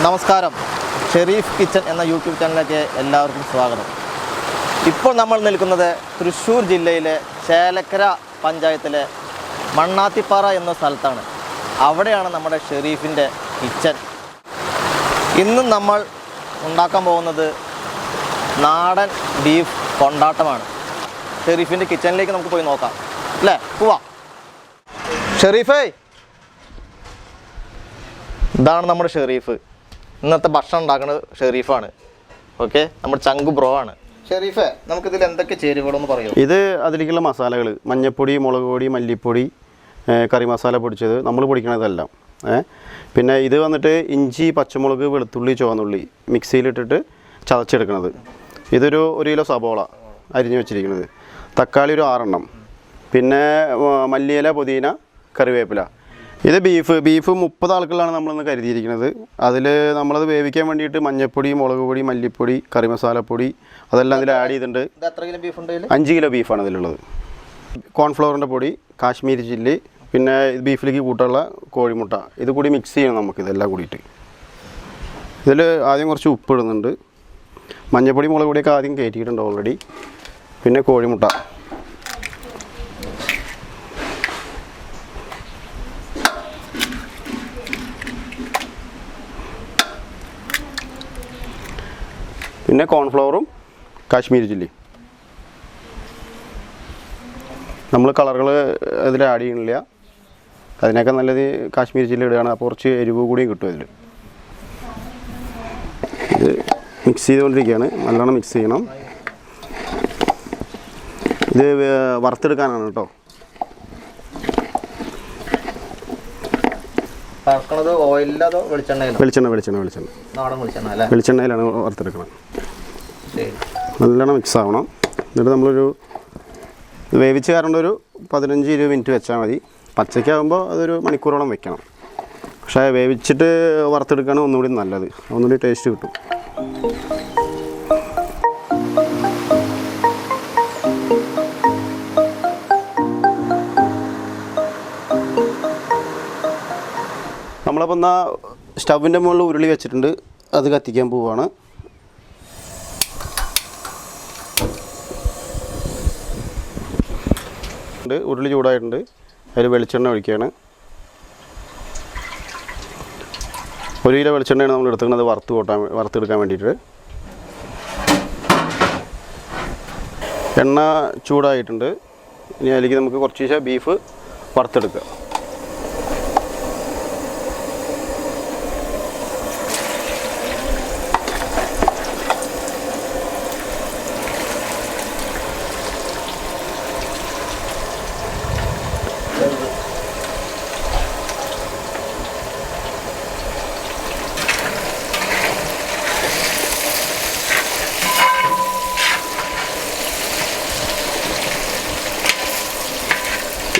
നമസ്കാരം. ഷെരീഫ് കിച്ചൻ എന്ന യൂട്യൂബ് ചാനലിലേക്ക് എല്ലാവർക്കും സ്വാഗതം. ഇപ്പോൾ നമ്മൾ നിൽക്കുന്നത് തൃശ്ശൂർ ജില്ലയിലെ ചേലക്കര പഞ്ചായത്തിലെ മണ്ണാത്തിപ്പാറ എന്ന സ്ഥലത്താണ്. അവിടെയാണ് നമ്മുടെ ഷെരീഫിൻ്റെ കിച്ചൻ. ഇന്നും നമ്മൾ ഉണ്ടാക്കാൻ പോകുന്നത് നാടൻ ബീഫ് കൊണ്ടാട്ടമാണ്. ഷെരീഫിൻ്റെ കിച്ചണിലേക്ക് നമുക്ക് പോയി നോക്കാം അല്ലേ? പോവാം. ഷെരീഫേ, ഇതാണ് നമ്മുടെ ഷെരീഫ്. ഇന്നത്തെ ഭക്ഷണം ഉണ്ടാക്കുന്നത് ഷെരീഫാണ്. ഓക്കെ, നമ്മുടെ ചങ്കു ബ്രോ ആണ്. ഷെരീഫേ, നമുക്കിതിൽ എന്തൊക്കെ ചേരുവകളെന്ന് പറയും? ഇത് അതിലേക്കുള്ള മസാലകൾ മഞ്ഞൾപ്പൊടി, മുളക് പൊടി, മല്ലിപ്പൊടി, കറി മസാല പൊടിച്ചത് നമ്മൾ പൊടിക്കണതെല്ലാം. പിന്നെ ഇത് വന്നിട്ട് ഇഞ്ചി, പച്ചമുളക്, വെളുത്തുള്ളി, ചുവന്നുള്ളി മിക്സിയിലിട്ടിട്ട് ചതച്ചെടുക്കണത്. ഇതൊരു 1 കിലോ സബോള അരിഞ്ഞ് വെച്ചിരിക്കുന്നത്. തക്കാളി ഒരു 6 എണ്ണം. പിന്നെ മല്ലിയില, പുതിന, കറിവേപ്പില. ഇത് ബീഫ് 30 ആൾക്കുകളാണ് നമ്മളൊന്ന് കരുതിയിരിക്കുന്നത്. അതിൽ നമ്മളത് വേവിക്കാൻ വേണ്ടിയിട്ട് മഞ്ഞൾപ്പൊടി, മുളക് പൊടി, മല്ലിപ്പൊടി, കറി മസാലപ്പൊടി അതെല്ലാം അതിൽ ആഡ് ചെയ്തിട്ടുണ്ട്. 5 കിലോ ബീഫാണ് ഇതിലുള്ളത്. കോൺഫ്ലവറിൻ്റെ പൊടി, കാശ്മീരി ചില്ലി, പിന്നെ ബീഫിലേക്ക് കൂട്ടുള്ള കോഴിമുട്ട, ഇത് കൂടി മിക്സ് ചെയ്യണം നമുക്കിതെല്ലാം കൂടിയിട്ട്. ഇതിൽ ആദ്യം കുറച്ച് ഉപ്പ് ഇടുന്നുണ്ട്. മഞ്ഞൾപ്പൊടി, മുളക് പൊടിയൊക്കെ ആദ്യം കയറ്റിയിട്ടുണ്ട് ഓൾറെഡി. പിന്നെ കോഴിമുട്ട, പിന്നെ കോൺഫ്ലവറും കാശ്മീരി ചില്ലി. നമ്മൾ കളറുകൾ ഇതിൽ ആഡ് ചെയ്യണില്ല. അതിനൊക്കെ നല്ലത് കാശ്മീരി ചില്ലി ഇടുകയാണ്. അപ്പോൾ കുറച്ച് എരിവ് കൂടിയും കിട്ടും ഇതിൽ. ഇത് മിക്സ് ചെയ്തുകൊണ്ടിരിക്കുകയാണ്. നല്ലോണം മിക്സ് ചെയ്യണം. ഇത് വറുത്തെടുക്കാനാണ് കേട്ടോ. വെളിച്ചെണ്ണയിലാണ് വറുത്തെടുക്കണം. നല്ലോണം മിക്സ് ആവണം. എന്നിട്ട് നമ്മളൊരു വേവിച്ച് കാരണം ഒരു 15-20 മിനിറ്റ് വെച്ചാൽ മതി. പച്ചയ്ക്കാകുമ്പോൾ അതൊരു മണിക്കൂറോളം വെക്കണം. പക്ഷേ വേവിച്ചിട്ട് വറുത്തെടുക്കുകയാണ് ഒന്നുകൂടി നല്ലത്. ഒന്നുകൂടി ടേസ്റ്റ് കിട്ടും. നമ്മളപ്പോൾ എന്നാൽ സ്റ്റവിൻ്റെ മുകളിൽ ഉരുളി വെച്ചിട്ടുണ്ട്. അത് കത്തിക്കാൻ പോവുകയാണ്. ഉരുളി ചൂടായിട്ടുണ്ട്. അതിൽ വെളിച്ചെണ്ണ ഒഴിക്കുകയാണ്. 1 കിലോ വെളിച്ചെണ്ണയാണ് നമ്മൾ എടുത്തിരിക്കുന്നത് വറുത്തെടുക്കാൻ വേണ്ടിയിട്ട്. എണ്ണ ചൂടായിട്ടുണ്ട്. ഇനി അതിലേക്ക് നമുക്ക് കുറച്ച് ബീഫ് വറുത്തെടുക്കുക.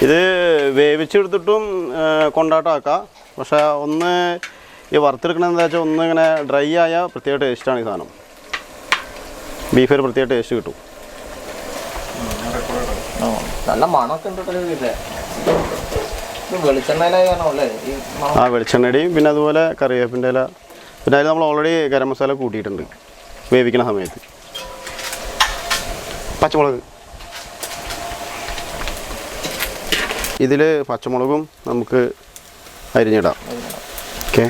ഇത് വേവിച്ചെടുത്തിട്ടും കൊണ്ടാട്ടമാക്കാം. പക്ഷേ ഒന്ന് ഈ വറുത്തെടുക്കണത് എന്താ വെച്ചാൽ ഒന്ന് ഇങ്ങനെ ഡ്രൈ ആയാൽ പ്രത്യേക ടേസ്റ്റാണ് ഈ സാധനം. ബീഫ് ഒരു പ്രത്യേക ടേസ്റ്റ് കിട്ടും. നല്ല മണമൊക്കെ വെളിച്ചെണ്ണയുടെയും പിന്നെ അതുപോലെ കറിവേപ്പിൻ്റെ ഇല. പിന്നെ അതിൽ നമ്മൾ ഓൾറെഡി ഗരം മസാല കൂട്ടിയിട്ടുണ്ട് വേവിക്കുന്ന സമയത്ത്. പച്ചമുളക്, ഇതിൽ പച്ചമുളകും നമുക്ക് അരിഞ്ഞിടാം. ഓക്കെ,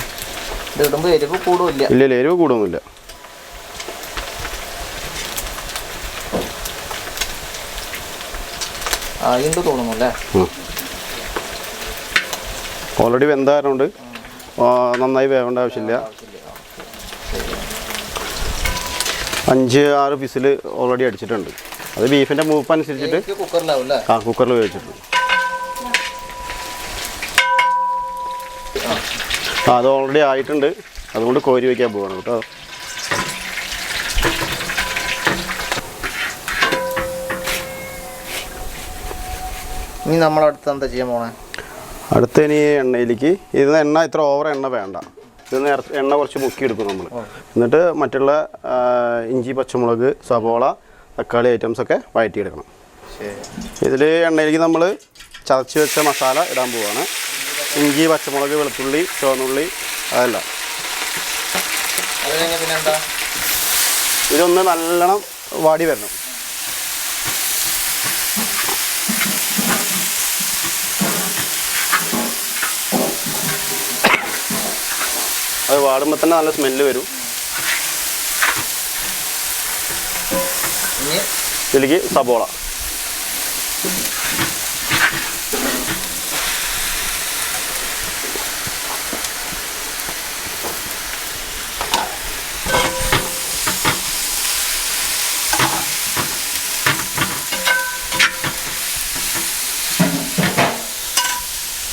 ഇല്ല എരിവ് കൂടുന്നില്ല. ഓൾറെഡി വെന്താറുണ്ട്. നന്നായി വേവേണ്ട ആവശ്യമില്ല. 5-6 വിസിൽ ഓൾറെഡി അടിച്ചിട്ടുണ്ട്. അത് ബീഫിൻ്റെ മൂപ്പ് അനുസരിച്ചിട്ട് കുക്കറിൽ വേവിച്ചിട്ടുണ്ട്. അത് ഓൾറെഡി ആയിട്ടുണ്ട്. അതുകൊണ്ട് കോരി വയ്ക്കാൻ പോവാണ് കേട്ടോ. ഇനി നമ്മളടുത്ത് എന്താ ചെയ്യാൻ പോണേ? അടുത്ത ഇനി എണ്ണയിലേക്ക് എണ്ണ ഇത്ര ഓവർ എണ്ണ വേണ്ട. ഇത് എണ്ണ കുറച്ച് മുക്കിയെടുക്കും നമ്മൾ. എന്നിട്ട് മറ്റുള്ള ഇഞ്ചി, പച്ചമുളക്, സവോള, തക്കാളി ഐറ്റംസൊക്കെ വഴറ്റിയെടുക്കണം. ഇതിൽ എണ്ണയിലേക്ക് നമ്മൾ ചതച്ച് വെച്ച മസാല ഇടാൻ പോവാണ്. ഇഞ്ചി, പച്ചമുളക്, വെളുത്തുള്ളി, ചുവന്നുള്ളി അതെല്ലാം. ഇതൊന്ന് നല്ലോണം വാടി വരണം. അത് വാടുമ്പോൾ തന്നെ നല്ല സ്മെല്ല് വരും. ഇതിലേക്ക് സബോള,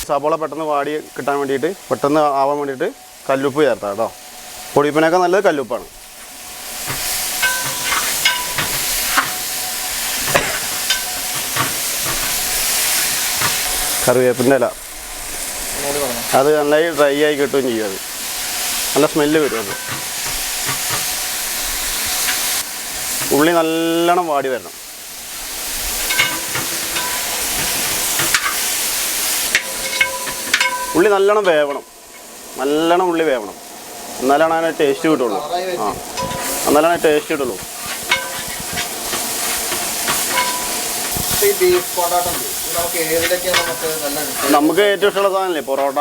സബോള പെട്ടെന്ന് വാടി കിട്ടാൻ വേണ്ടിയിട്ട്, പെട്ടെന്ന് ആവാൻ വേണ്ടിയിട്ട് കല്ലുപ്പ് ചേർത്താം കേട്ടോ. പൊടിപ്പിനൊക്കെ നല്ലത് കല്ലുപ്പാണ്. കറിവേപ്പിൻ്റെ ഇല, അത് നന്നായി ഡ്രൈ ആയി കിട്ടുകയും ചെയ്യും. അത് നല്ല സ്മെല്ല് വരും. അത് ഉള്ളി നല്ലോണം വാടി വരണം. ഉള്ളി നല്ലോണം വേവണം, നല്ലോണം ഉള്ളി വേവണം, എന്നാലാണ് അതിന് ടേസ്റ്റ് കിട്ടുള്ളൂ. എന്നാലാണ് ടേസ്റ്റ് കിട്ടുള്ളൂ. നമുക്ക് ഏറ്റവും ഇഷ്ടമുള്ള സാധനമല്ലേ പൊറോട്ട.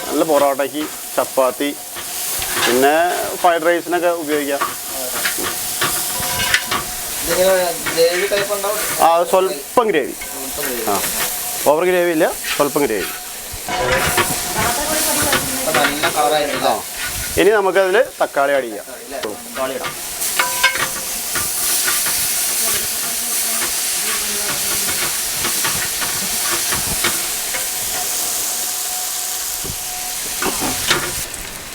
നല്ല പൊറോട്ടയ്ക്ക്, ചപ്പാത്തി, പിന്നെ ഫ്രൈഡ് റൈസിനൊക്കെ ഉപയോഗിക്കാം. സ്വല്പം ഗ്രേവി, ഓവർ ഗ്രേവി ഇല്ല, സ്വല്പം ഗ്രേവി. ഇനി നമുക്കതിൽ തക്കാളി ആഡ് ചെയ്യാം.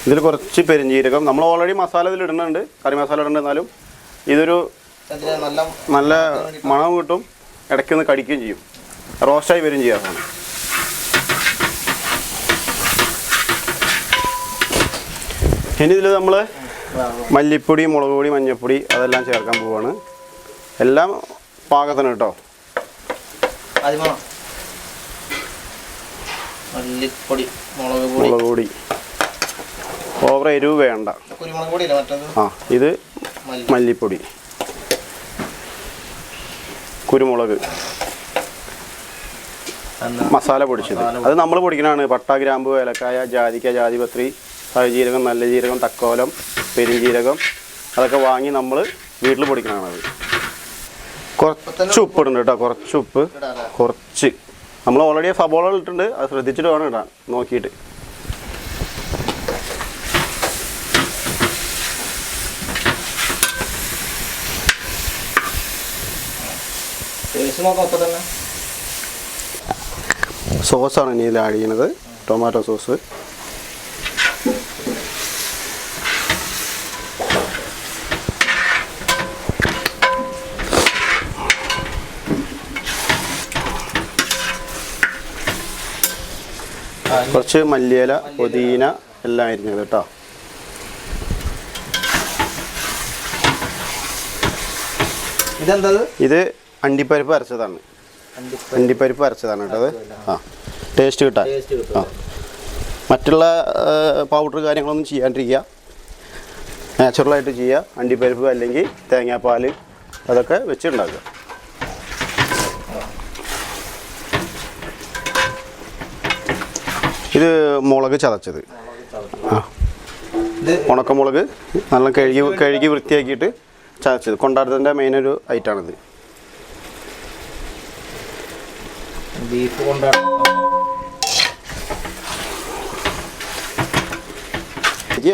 ഇതിൽ കുറച്ച് പെരിഞ്ജീരകം, നമ്മൾ ഓൾറെഡി മസാല ഇതിൽ ഇടുന്നുണ്ട്, കറി മസാല ഇടുന്നുണ്ട്. എന്നാലും ഇതൊരു നല്ല മണം കിട്ടും, ഇടയ്ക്കൊന്ന് കടിക്കുകയും ചെയ്യും, റോസ്റ്റായി വരും ചെയ്യാം. ഇനി ഇതിൽ നമ്മൾ മല്ലിപ്പൊടി, മുളക് പൊടി, മഞ്ഞൾപ്പൊടി അതെല്ലാം ചേർക്കാൻ പോവുകയാണ്. എല്ലാം പാകത്തിന് കേട്ടോ. മല്ലിപ്പൊടി, മുളക് പൊടി, ഓവർ എരിവ് വേണ്ട. ഇത് മല്ലിപ്പൊടി, കുരുമുളക്, മസാല പൊടിച്ചത് അത് നമ്മൾ പൊടിക്കണതാണ്. പട്ട, ഗ്രാമ്പു, ഏലക്കായ, ജാതിക്ക, ജാതിപത്രി, ജീരകം, നല്ല ജീരകം, തക്കോലം, പെരിഞ്ജീരകം അതൊക്കെ വാങ്ങി നമ്മൾ വീട്ടിൽ പൊടിക്കണതാണ്. കുറച്ച് ഉപ്പ് ഇടുന്നുണ്ട് കേട്ടോ, കുറച്ച് ഉപ്പ്, കുറച്ച്. നമ്മൾ ഓൾറെഡി സബോള ഇട്ടിട്ടുണ്ട്, അത് ശ്രദ്ധിച്ചിട്ട് വേണം ഇടാൻ, നോക്കിയിട്ട്. സോസാണ് ഇനി ഇതിൽ ആഡ് ചെയ്യുന്നത്, ടൊമാറ്റോ സോസ്. കുറച്ച് മല്ലിയില, പുതിന എല്ലാം അരിഞ്ഞത് കേട്ടോ. ഇത് അണ്ടിപ്പരിപ്പ് അരച്ചതാണ്. അണ്ടിപ്പരിപ്പ് അരച്ചതാണ് കേട്ടോ. അത് ടേസ്റ്റ് കിട്ടാൻ. മറ്റുള്ള പൗഡർ കാര്യങ്ങളൊന്നും ചെയ്യാണ്ടിരിക്കുക, നാച്ചുറലായിട്ട് ചെയ്യുക. അണ്ടിപ്പരിപ്പ് അല്ലെങ്കിൽ തേങ്ങാപ്പാൽ അതൊക്കെ വെച്ചുണ്ടാക്കുക. ഇത് മുളക് ചതച്ചത്, ഉണക്കമുളക് നല്ല കഴുകി വൃത്തിയാക്കിയിട്ട് ചതച്ചത്. കൊണ്ടാട്ടത്തിൻ്റെ മെയിൻ ഒരു ഐറ്റമാണിത്. ബീഫ് കൊണ്ടാട്ടം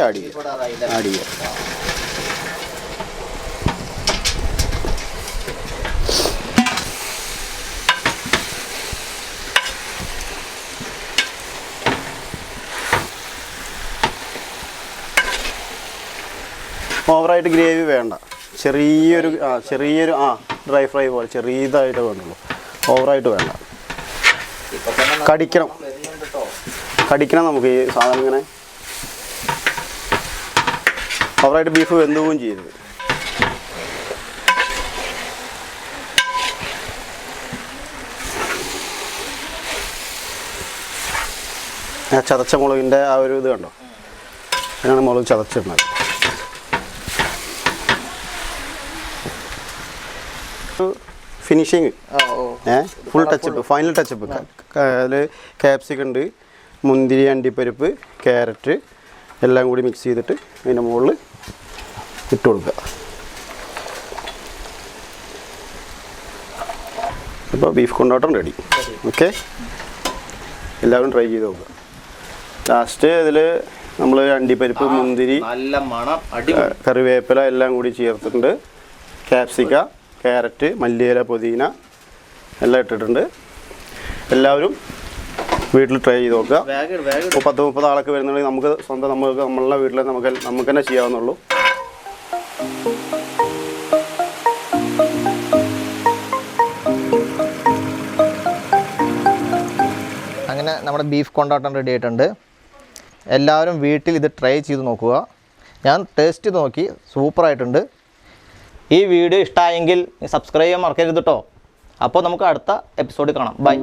ആഡ് ചെയ്യുക. ഓവറായിട്ട് ഗ്രേവി വേണ്ട, ചെറിയൊരു ഡ്രൈ ഫ്രൈ പോലെ ചെറിയതായിട്ട് വേണ്ടുള്ളൂ, ഓവറായിട്ട് വേണ്ട. കടിക്കണം നമുക്ക് ഈ സാധനം ഇങ്ങനെ. ഓവറായിട്ട് ബീഫ് വെന്തുകയും ചെയ്യരുത്. ചതച്ച മുളകിൻ്റെ ആ ഒരു ഇത് കണ്ടോ, അങ്ങനെയാണ് മുളക് ചതച്ചിടുന്നത്. Finishing full touch up final touch up. അതിൽ ക്യാപ്സിക്കം ഉണ്ട്, മുന്തിരി, അണ്ടിപ്പരിപ്പ്, ക്യാരറ്റ് എല്ലാം കൂടി മിക്സ് ചെയ്തിട്ട് അതിൻ്റെ മുകളിൽ ഇട്ട് കൊടുക്കുക. അപ്പോൾ ബീഫ് കൊണ്ടാട്ടം റെഡി. ഓക്കെ, എല്ലാവരും ട്രൈ ചെയ്ത് നോക്കുക. ലാസ്റ്റ് ഇതിൽ നമ്മൾ അണ്ടിപ്പരിപ്പ്, മുന്തിരി, നല്ല മണം, കറിവേപ്പില എല്ലാം കൂടി ചേർത്തിട്ടുണ്ട്. ക്യാപ്സിക്ക, ക്യാരറ്റ്, മല്ലിയില, പുതിന എല്ലാം ഇട്ടിട്ടുണ്ട്. എല്ലാവരും വീട്ടിൽ ട്രൈ ചെയ്ത് നോക്കുക. ഇപ്പോൾ 10-30 ആളൊക്കെ വരുന്നുണ്ടെങ്കിൽ നമുക്ക് സ്വന്തം നമ്മളുടെ വീട്ടിൽ നമുക്ക് തന്നെ ചെയ്യാവുന്നുള്ളൂ. അങ്ങനെ നമ്മുടെ ബീഫ് കൊണ്ടാട്ടം റെഡി ആയിട്ടുണ്ട്. എല്ലാവരും വീട്ടിൽ ഇത് ട്രൈ ചെയ്ത് നോക്കുക. ഞാൻ ടേസ്റ്റ് ചെയ്ത് നോക്കി, സൂപ്പറായിട്ടുണ്ട്. ഈ വീഡിയോ ഇഷ്ടമായെങ്കിൽ സബ്സ്ക്രൈബ് ചെയ്യാൻ മറക്കരുത് കേട്ടോ. അപ്പോൾ നമുക്ക് അടുത്ത എപ്പിസോഡിൽ കാണാം. ബൈ.